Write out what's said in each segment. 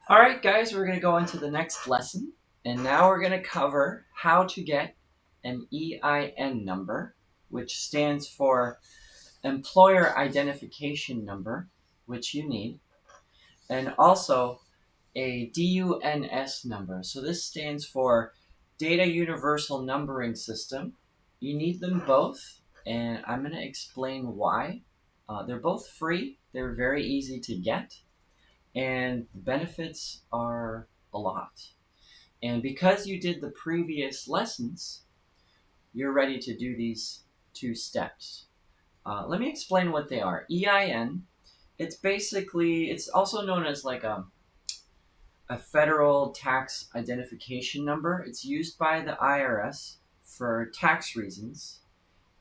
Alright guys, we're going to go into the next lesson, and now we're going to cover how to get an EIN number, which stands for Employer Identification Number, which you need, and also a DUNS number. So this stands for Data Universal Numbering System. You need them both, and I'm going to explain why. They're both free, they're very easy to get, and the benefits are a lot. And because you did the previous lessons, you're ready to do these two steps. Let me explain what they are. EIN, it's also known as like a federal tax identification number. It's used by the IRS for tax reasons,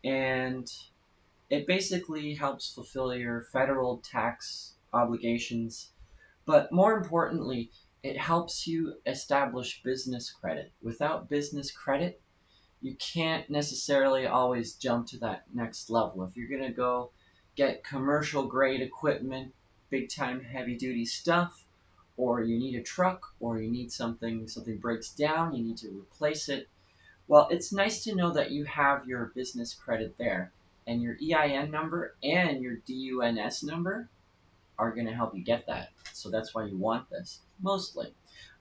and it basically helps fulfill your federal tax obligations. But more importantly, it helps you establish business credit. Without business credit, you can't necessarily always jump to that next level. If you're going to go get commercial grade equipment, big time heavy duty stuff, or you need a truck, or you need something breaks down, you need to replace it. Well, it's nice to know that you have your business credit there, and your EIN number and your DUNS number are going to help you get that. So that's why you want this, mostly.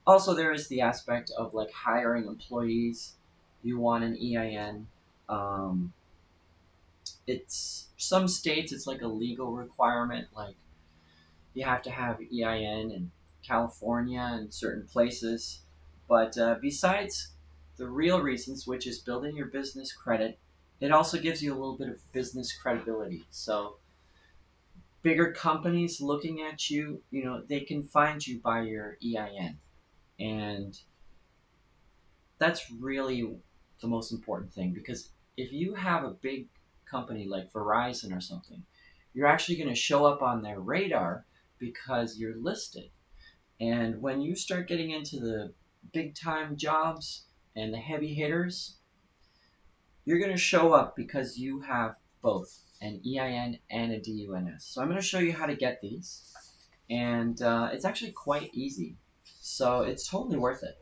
Also, there is the aspect of like hiring employees. You want an EIN. Um, it's some states it's like a legal requirement. Like you have to have EIN in California and certain places. But besides the real reasons, which is building your business credit, it also gives you a little bit of business credibility. So bigger companies looking at you, they can find you by your EIN. And that's really the most important thing, because if you have a big company like Verizon or something, you're actually going to show up on their radar because you're listed. And when you start getting into the big time jobs and the heavy hitters, you're going to show up because you have both an EIN and a DUNS. So I'm going to show you how to get these, and it's actually quite easy. So it's totally worth it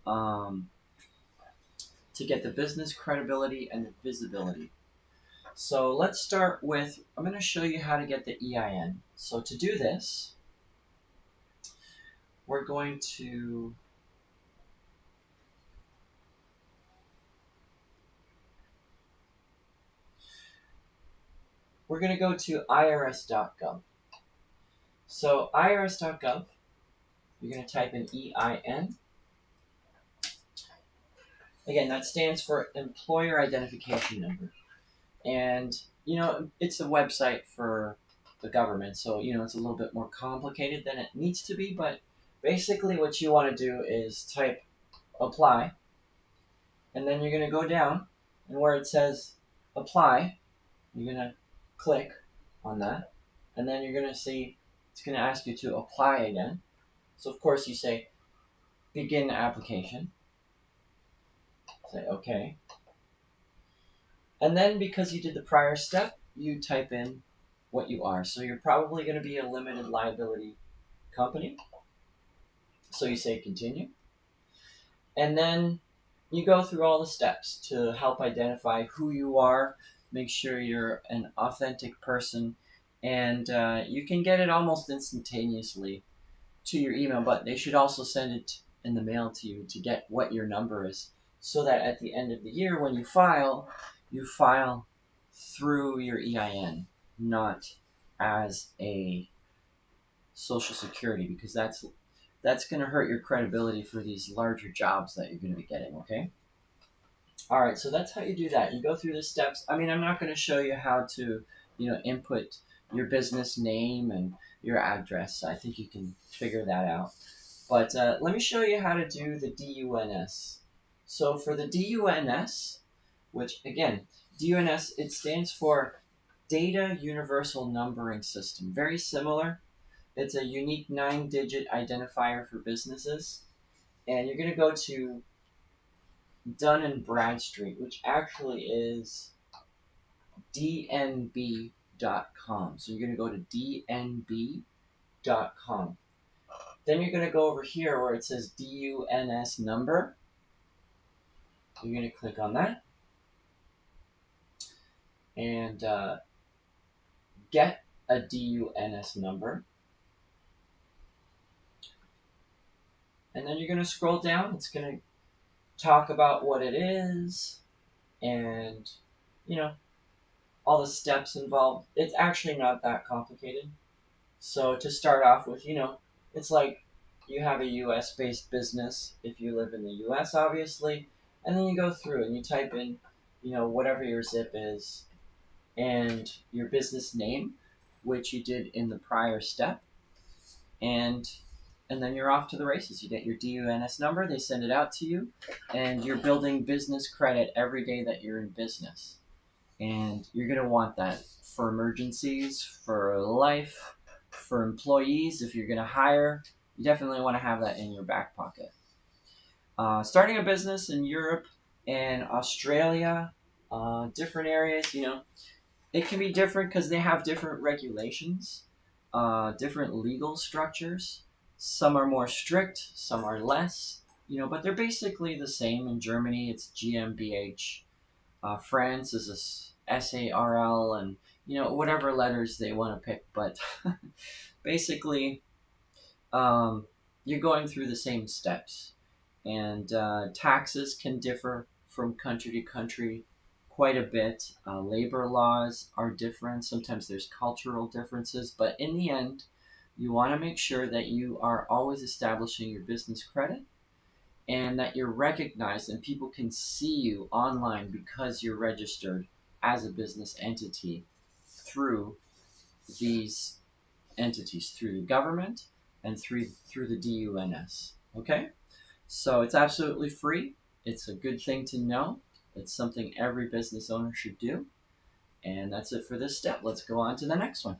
um, to get the business credibility and the visibility. So let's start with, I'm going to show you how to get the EIN. So to do this, we're going to go to irs.gov. So irs.gov, you're going to type in EIN. Again, that stands for Employer Identification Number. And, it's a website for the government, so, it's a little bit more complicated than it needs to be, but basically what you want to do is type apply, and then you're going to go down, and where it says apply, you're going to click on that, and then you're going to see it's going to ask you to apply again. So, of course, you say begin application, say okay. And then because you did the prior step, you type in what you are. So you're probably going to be a limited liability company. So you say continue. And then you go through all the steps to help identify who you are, make sure you're an authentic person, and you can get it almost instantaneously to your email, but they should also send it in the mail to you to get what your number is, so that at the end of the year when you file through your EIN, not as a social security, because that's going to hurt your credibility for these larger jobs that you're going to be getting. Okay. All right. So that's how you do that. You go through the steps. I mean, I'm not going to show you how to, input your business name and your address. I think you can figure that out. But let me show you how to do the DUNS. So for the DUNS, which again, DUNS, it stands for Data Universal Numbering System. Very similar. It's a unique 9-digit identifier for businesses. And you're going to go to Dun and Bradstreet, which actually is dnb.com. So you're going to go to dnb.com. Then you're going to go over here where it says DUNS number. You're going to click on that and get a DUNS number. And then you're going to scroll down. It's going to talk about what it is and, you know, all the steps involved. It's actually not that complicated. So to start off with, it's like you have a US based business if you live in the US, obviously. And then you go through and you type in, whatever your zip is and your business name, which you did in the prior step. And then you're off to the races. You get your DUNS number, they send it out to you, and you're building business credit every day that you're in business. And you're going to want that for emergencies, for life, for employees. If you're going to hire, you definitely want to have that in your back pocket. Starting a business in Europe and Australia, different areas, it can be different because they have different regulations, different legal structures. Some are more strict, some are less, but they're basically the same. In Germany, it's GmbH. France is a SARL, and whatever letters they want to pick. But basically, you're going through the same steps, and taxes can differ from country to country quite a bit. Labor laws are different. Sometimes there's cultural differences, but in the end, you want to make sure that you are always establishing your business credit and that you're recognized and people can see you online because you're registered as a business entity through these entities, through the government and through the DUNS. Okay? So it's absolutely free. It's a good thing to know. It's something every business owner should do. And that's it for this step. Let's go on to the next one.